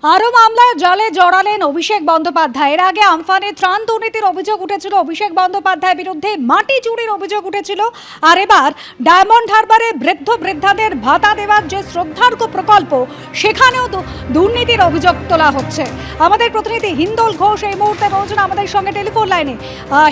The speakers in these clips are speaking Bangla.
আরও মামলায় জালে জড়ালেন অভিষেক বন্দ্যোপাধ্যায়। এর আগে আমফানে ত্রাণ দুর্নীতির অভিযোগ উঠেছিল অভিষেক বন্দ্যোপাধ্যায়ের বিরুদ্ধে, মাটি চুরির অভিযোগ উঠেছিল, আর এবার ডায়মন্ড হারবারে বৃদ্ধ বৃদ্ধাদের ভাতা দেওয়ার যে শ্রদ্ধার্ঘ্য প্রকল্প, সেখানেও দুর্নীতির অভিযোগ তোলা হচ্ছে। আমাদের প্রতিনিধি হিন্দোল ঘোষ এই মুহূর্তে রয়েছেন আমাদের সঙ্গে টেলিফোন লাইনে।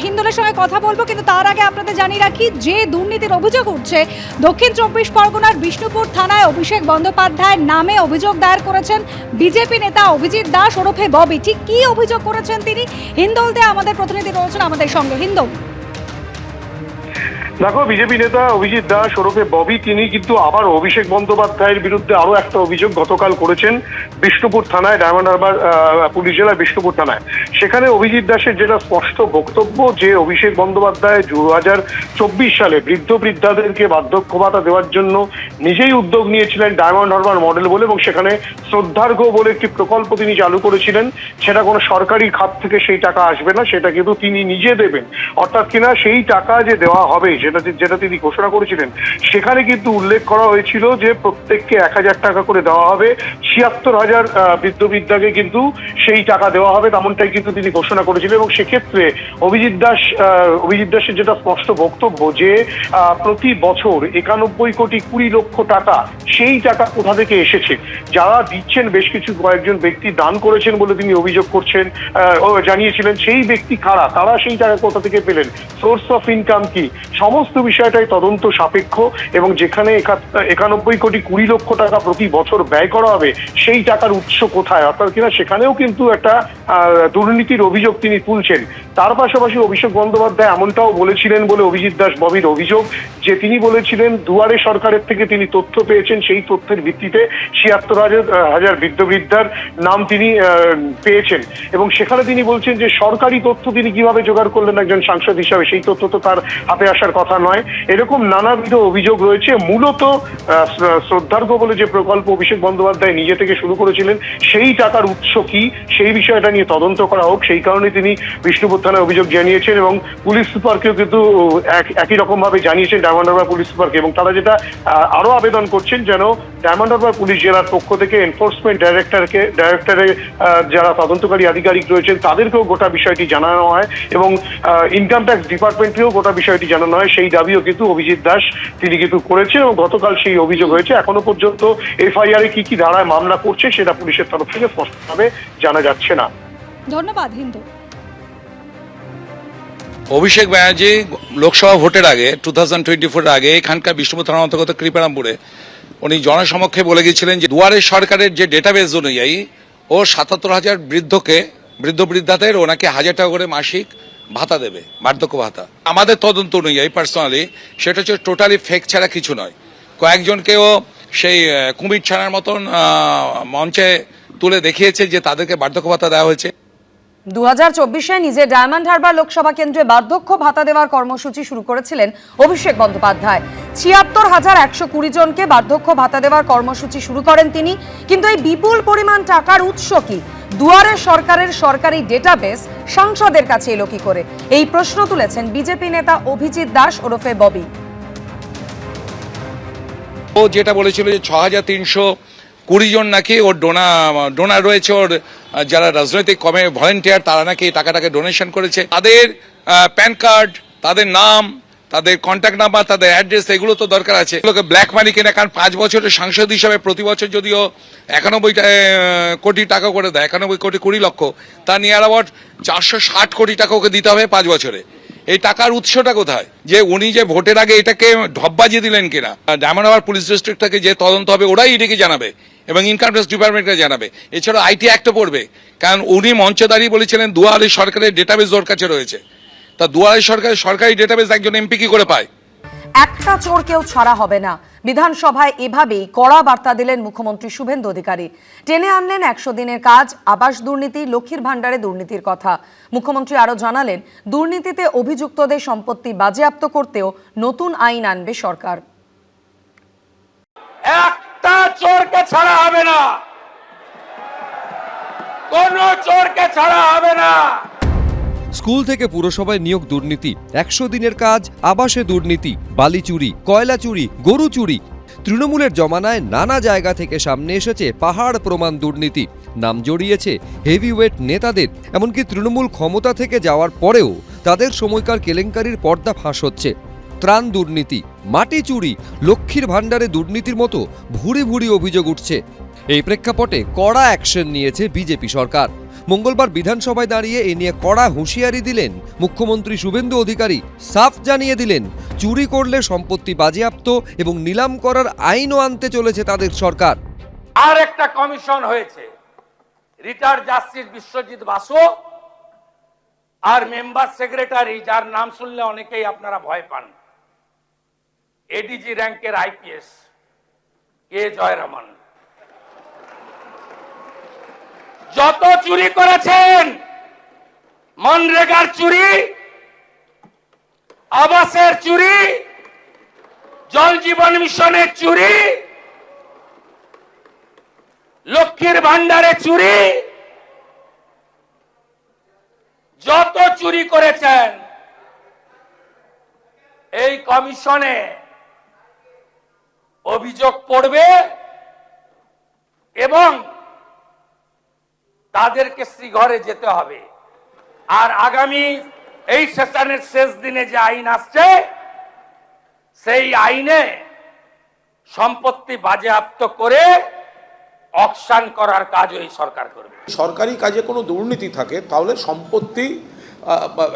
হিন্দোলের সঙ্গে কথা বলবো, কিন্তু তার আগে আপনাদের জানিয়ে রাখি যে দুর্নীতির অভিযোগ উঠছে, দক্ষিণ 24 পরগনার বিষ্ণুপুর থানায় অভিষেক বন্দ্যোপাধ্যায়ের নামে অভিযোগ দায়ের করেছেন বিজেপি নেতা অভিজিৎ দাস ওরফে ববি। ঠিক কি অভিযোগ করেছেন তিনি? হিন্দোলতে আমাদের প্রতিনিধি রয়েছেন আমাদের সঙ্গে। হিন্দোল, দেখো, বিজেপি নেতা অভিজিৎ দাস ওরফে ববি তিনি কিন্তু আবার অভিষেক বন্দ্যোপাধ্যায়ের বিরুদ্ধে আরো একটা অভিযোগ গতকাল করেছেন বিষ্ণুপুর থানায়, ডায়মন্ড হারবার পুলিশ জেলার বিষ্ণুপুর থানায়। সেখানে অভিজিৎ দাসের যেটা স্পষ্ট বক্তব্য যে অভিষেক বন্দ্যোপাধ্যায় 2024 সালে বৃদ্ধ বৃদ্ধাদেরকে বার্ধক্য ভাতা দেওয়ার জন্য নিজেই উদ্যোগ নিয়েছিলেন ডায়মন্ড হারবার মডেল বলে, এবং সেখানে শ্রদ্ধার্ঘ্য বলে একটি প্রকল্প তিনি চালু করেছিলেন। সেটা কোনো সরকারি খাত থেকে সেই টাকা আসবে না, সেটা কিন্তু তিনি নিজে দেবেন। অর্থাৎ কিনা সেই টাকা যে দেওয়া হবে যেটা তিনি ঘোষণা করেছিলেন, সেখানে কিন্তু উল্লেখ করা হয়েছিল যে প্রত্যেককে 1000 টাকা করে দেওয়া হবে, 76,000 বৃদ্ধ বৃদ্ধাকে কিন্তু সেই টাকা দেওয়া হবে, তেমনটাই কিন্তু তিনি ঘোষণা করেছিলেন। এবং সেক্ষেত্রে অভিজিৎ দাসের যেটা স্পষ্ট বক্তব্য যে প্রতি বছর 91 কোটি 20 লক্ষ টাকা, সেই টাকা কোথা থেকে এসেছে, যারা দিচ্ছেন বেশ কিছু কয়েকজন ব্যক্তি দান করেছেন বলে তিনি অভিযোগ করছেন, জানিয়েছিলেন। সেই ব্যক্তি কারা, তারা সেই টাকা কোথা থেকে পেলেন, সোর্স অফ ইনকাম কি, সমস্ত বিষয়টাই তদন্ত সাপেক্ষ। এবং যেখানে 91 কোটি 20 লক্ষ টাকা প্রতি বছর ব্যয় করা হবে, সেই টাকার উৎস কোথায়, অর্থাৎ কিনা সেখানেও কিন্তু একটা দুর্নীতির অভিযোগ তিনি তুলছেন। তার পাশাপাশি অভিষেক বন্দ্যোপাধ্যায় এমনটাও বলেছিলেন বলে অভিজিৎ দাস ববির অভিযোগ, যে তিনি বলেছিলেন দুয়ারে সরকারের থেকে তিনি তথ্য পেয়েছেন, সেই তথ্যের ভিত্তিতে 76,000 বৃদ্ধ বৃদ্ধার নাম তিনি পেয়েছেন। এবং সেখানে তিনি বলছেন যে সরকারি তথ্য তিনি কিভাবে জোগাড় করলেন একজন সাংসদ হিসাবে, সেই তথ্য তো তার হাতে আসার কথা নয়। এরকম নানাবিধ অভিযোগ রয়েছে। মূলত শ্রদ্ধার্ঘ্য বলে যে প্রকল্প অভিষেক বন্দ্যোপাধ্যায় নিজে থেকে শুরু করেছিলেন, সেই টাকার উৎস কি, সেই বিষয়টা নিয়ে তদন্ত করা হোক, সেই কারণে তিনি বিষ্ণুপুর থানায় অভিযোগ জানিয়েছেন। এবং পুলিশ সুপারকেও কিন্তু একই রকম ভাবে জানিয়েছেন, ডায়মন্ড হারবার পুলিশ সুপারকে। এবং তারা যেটা আরো আবেদন করছেন, যেন ডায়মন্ড হারবার পুলিশ জেলার পক্ষ থেকে এনফোর্সমেন্ট ডাইরেক্টরে যারা তদন্তকারী আধিকারিক রয়েছেন, তাদেরকেও গোটা বিষয়টি জানানো হয়, এবং ইনকাম ট্যাক্স ডিপার্টমেন্টকেও গোটা বিষয়টি জানানো হয়। সেই দাবিও কিন্তু অভিজিৎ দাস তিনি কিন্তু করেছেন, এবং গতকাল সেই অভিযোগ হয়েছে। এখনো পর্যন্ত এফআইআর এ কি ধারায় মামলা করছে, সেটা পুলিশের তরফ থেকে স্পষ্টভাবে জানা যাচ্ছে না। ধন্যবাদ হিন্দু। অভিষেক ব্যানার্জি লোকসভা ভোটের আগে 2024 আগে এখানকার বিষ্ণুপুর থানার অন্তর্গত কৃপারামপুরে উনি জনসমক্ষে বলে গিয়েছিলেন যে দুয়ারে সরকারের যে ডেটাবেস অনুযায়ী ও 77,000 বৃদ্ধ বৃদ্ধাদের ওনাকে 1000 টাকা করে মাসিক ভাতা দেবে, বার্ধক্য ভাতা। আমাদের তদন্ত অনুযায়ী পার্সোনালি সেটা হচ্ছে টোটালি ফেক ছাড়া কিছু নয়। কয়েকজনকেও সেই কুমির ছানার মতন মঞ্চে তুলে দেখিয়েছে যে তাদেরকে বার্ধক্য ভাতা দেওয়া হয়েছে। 2024-এ নিজে ডায়মন্ড হারবার লোকসভা কেন্দ্রে বার্ধক্য ভাতা দেওয়ার কর্মসূচি শুরু করেছিলেন অভিষেক বন্দ্যোপাধ্যায়। 76,120 জনকে বার্ধক্য ভাতা দেওয়ার কর্মসূচি শুরু করেন তিনি। কিন্তু এই বিপুল পরিমাণ টাকার উৎস কি? দুয়ারে সরকারের সরকারি ডেটাবেস সাংসদের কাছে এলো কি করে? এই প্রশ্ন তুলেছেন বিজেপি নেতা অভিজিৎ দাস ওরফে ববি। ও যেটা বলেছিল যে 6,320 জন নাকি ওর ডোনার রয়েছে, ওর যারা রাজনৈতিক ভলেন্টিয়ার, তারা নাকি টাকাটাকে ডোনেশন করেছে। তাদের প্যান কার্ড, তাদের নাম, তাদের কন্ট্যাক্ট নাম্বার, তাদের অ্যাড্রেস, এগুলো তো দরকার আছে। এগুলোকে ব্ল্যাক মানি কিনা, কারণ 5 বছরের সাংসদ হিসাবে প্রতি বছর যদিও 91 কোটি টাকা করে দেয়, 91 কোটি 20 লক্ষ, তা নিয়ার অ্যাবাউট 460 কোটি টাকা ওকে দিতে হবে 5 বছরে। এই টাকার উৎসটা কোথায়? যে উনি যে ভোটের আগে এটাকে ঢপবাজি দিলেন কিনা, ডায়মন্ড হারবার পুলিশ ডিস্ট্রিক্ট থেকে যে তদন্ত হবে ওরাই এটাকে জানাবে, এবং ইনকাম ট্যাক্স ডিপার্টমেন্টকে জানাবে। এছাড়া আইটি অ্যাক্টও পড়বে, কারণ উনি মঞ্চে দাঁড়িয়ে বলেছিলেন দুয়ারে সরকারের ডেটাবেস ওর কাছে রয়েছে। তা দুয়ারে সরকারি ডেটাবেস একজন এমপি কি করে পায়? একটা চোরকেও ছাড়া হবে না, বিধানসভায় এভাবেই কড়া বার্তা দিলেন মুখ্যমন্ত্রী শুভেন্দু অধিকারী। টেনে আনলেন 100 দিনের কাজ, আবাস দুর্নীতি, লক্ষ্মীর ভাণ্ডারে দুর্নীতির কথা। মুখ্যমন্ত্রী আরো জানালেন, দুর্নীতিতে অভিযুক্তদের সম্পত্তি বাজেয়াপ্ত করতেও নতুন আইন আনবে সরকার। একটা চোরকে ছাড়া হবে না, কোন চোরকে ছাড়া হবে না। স্কুল থেকে পুরসভায় নিয়োগ দুর্নীতি, 100 দিনের কাজ, আবাসে দুর্নীতি, বালি চুরি, কয়লা চুরি, গরু চুরি, তৃণমূলের জমানায় নানা জায়গা থেকে সামনে এসেছে পাহাড় প্রমাণ দুর্নীতি, নাম জড়িয়েছে হেভিওয়েট নেতাদের। এমনকি তৃণমূল ক্ষমতা থেকে যাওয়ার পরেও তাদের সময়কার কেলেঙ্কারির পর্দা ফাঁস হচ্ছে। ত্রাণ দুর্নীতি, মাটি চুরি, লক্ষ্মীর ভাণ্ডারে দুর্নীতির মতো ভুরি ভুরি অভিযোগ উঠছে। এই প্রেক্ষাপটে কড়া অ্যাকশন নিয়েছে বিজেপি সরকার। মঙ্গলবার বিধানসভায় দাঁড়িয়ে এ নিয়ে কড়া হুঁশিয়ারি দিলেন মুখ্যমন্ত্রী শুভেন্দু অধিকারী। সাফ জানিয়ে দিলেন, চুরি করলে সম্পত্তি বাজেয়াপ্ত এবং নিলাম করার আইনও আনতে চলেছে তাদের সরকার। আর একটা কমিশন হয়েছে, রিটায়ার্ড জাস্টিস বিশ্বজিৎ বাসু আর মেম্বার সেক্রেটারি, যার নাম শুনলে অনেকেই আপনারা ভয় পান, এডিজি র্যাঙ্কের আইপিএস কে জয়রামন, যত চুরি করেছেন, মনরেগার চুরি, আবাসের চুরি, জল জীবন মিশনের চুরি, লক্ষ্মীর ভাণ্ডারে চুরি, যত চুরি করেছেন এই কমিশনে অভিযোগ পড়বে এবং তাদেরকে শ্রীঘরে যেতে হবে। আর আগামী এই সেশনের শেষ দিনে যে আইন আসছে, সেই আইনে সম্পত্তি বাজেয়াপ্ত করে অকশন করার কাজ এই সরকার করবে। সরকারি কাজে কোনো দুর্নীতি থাকে তাহলে সম্পত্তি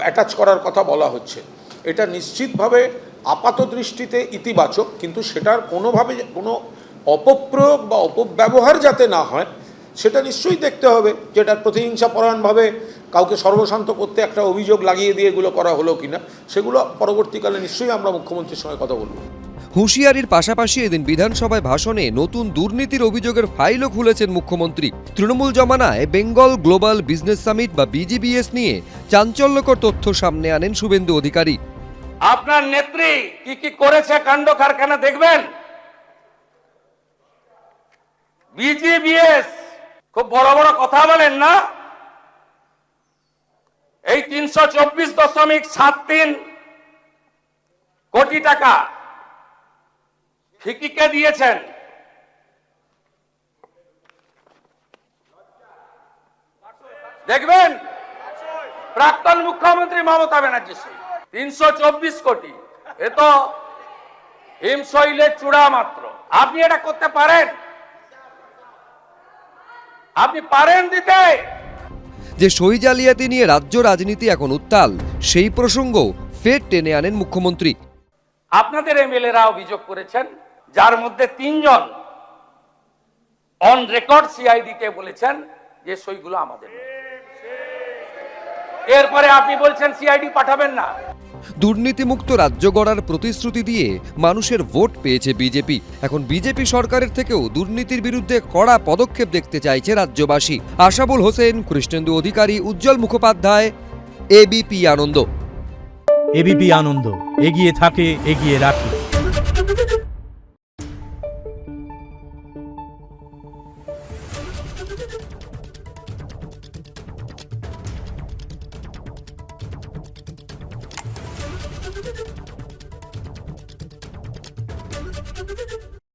অ্যাটাচ করার কথা বলা হচ্ছে। এটা নিশ্চিতভাবে আপাত দৃষ্টিতে ইতিবাচক, কিন্তু সেটার কোনোভাবে কোনো অপপ্রয়োগ বা অপব্যবহার যাতে না হয় সেটা নিশ্চয়ই দেখতে হবে, যেটার প্রতিহিংসা পরায়ণভাবে কাউকে সর্বশান্ত করতে একটা অভিযোগ লাগিয়ে দিয়ে এগুলো করা হলো কিনা, সেগুলো পরবর্তীকালে নিশ্চয়ই আমরা মুখ্যমন্ত্রীর সঙ্গে কথা বলবো। হুঁশিয়ারির পাশাপাশি এদিন বিধানসভায় ভাষণে নতুন দুর্নীতির অভিযোগের ফাইলও খুলেছেন মুখ্যমন্ত্রী। তৃণমূল জমানায় বেঙ্গল গ্লোবাল বিজনেস সামিট বা বিজিবিএস নিয়ে চাঞ্চল্যকর তথ্য সামনে আনেন শুভেন্দু অধিকারী। আপনার নেত্রী কি কি করেছে কাণ্ড কারখানা দেখবেন। বিজিবিএস খুব বড় বড় কথা বলেন না, এই 324.73 কোটি টাকা ফিকিকে দিয়েছেন। দেখবেন প্রাক্তন মুখ্যমন্ত্রী মমতা ব্যানার্জি 324 কোটি, এ তো হিমশৈলের চূড়া মাত্র। আপনি এটা করতে পারেন? আপনি পারেন দিতে? যে সই জালিয়াতি নিয়ে রাজ্য রাজনীতি এখন উত্তাল, সেই প্রসঙ্গ ফের টেনে আনেন মুখ্যমন্ত্রী। আপনাদের এমএলএরা অভিযোগ করেছেন, যার মধ্যে 3 জন অন রেকর্ড সিআইডি কে বলেছেন যে সইগুলো আমাদের। এরপরে আপনি বলছেন সিআইডি পাঠাবেন না। দুর্নীতিমুক্ত রাজ্য গড়ার প্রতিশ্রুতি দিয়ে মানুষের ভোট পেয়েছে বিজেপি। এখন বিজেপি সরকারের থেকেও দুর্নীতির বিরুদ্ধে কড়া পদক্ষেপ দেখতে চাইছে রাজ্যবাসী। আশাবুল হোসেন, কৃষ্ণেন্দু অধিকারী, উজ্জ্বল মুখোপাধ্যায়, এবিপি আনন্দ। এবিপি আনন্দ, এগিয়ে থাকে, এগিয়ে রাখে।